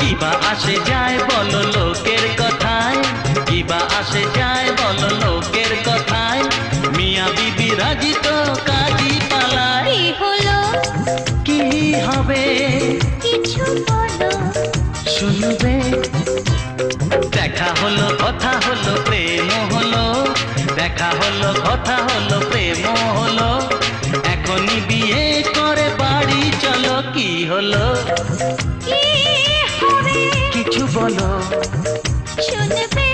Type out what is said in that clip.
কিবা আসে যায় বলো লোকের কথায়, কিবা আসে যায় বলো লোকের কথায়, মিয়া বিবি রাজি তো কাজী পালায়। কি হলো? কি হবে? কিছু বলো। শুনবে? দেখা হলো কথা হলো প্রেম হলো, দেখা হলো কথা হলো প্রেম হলো, এখনই বিয়ে করে বাড়ি চলো। কি হলো? কি হবে? কিছু বলো। শুনবে?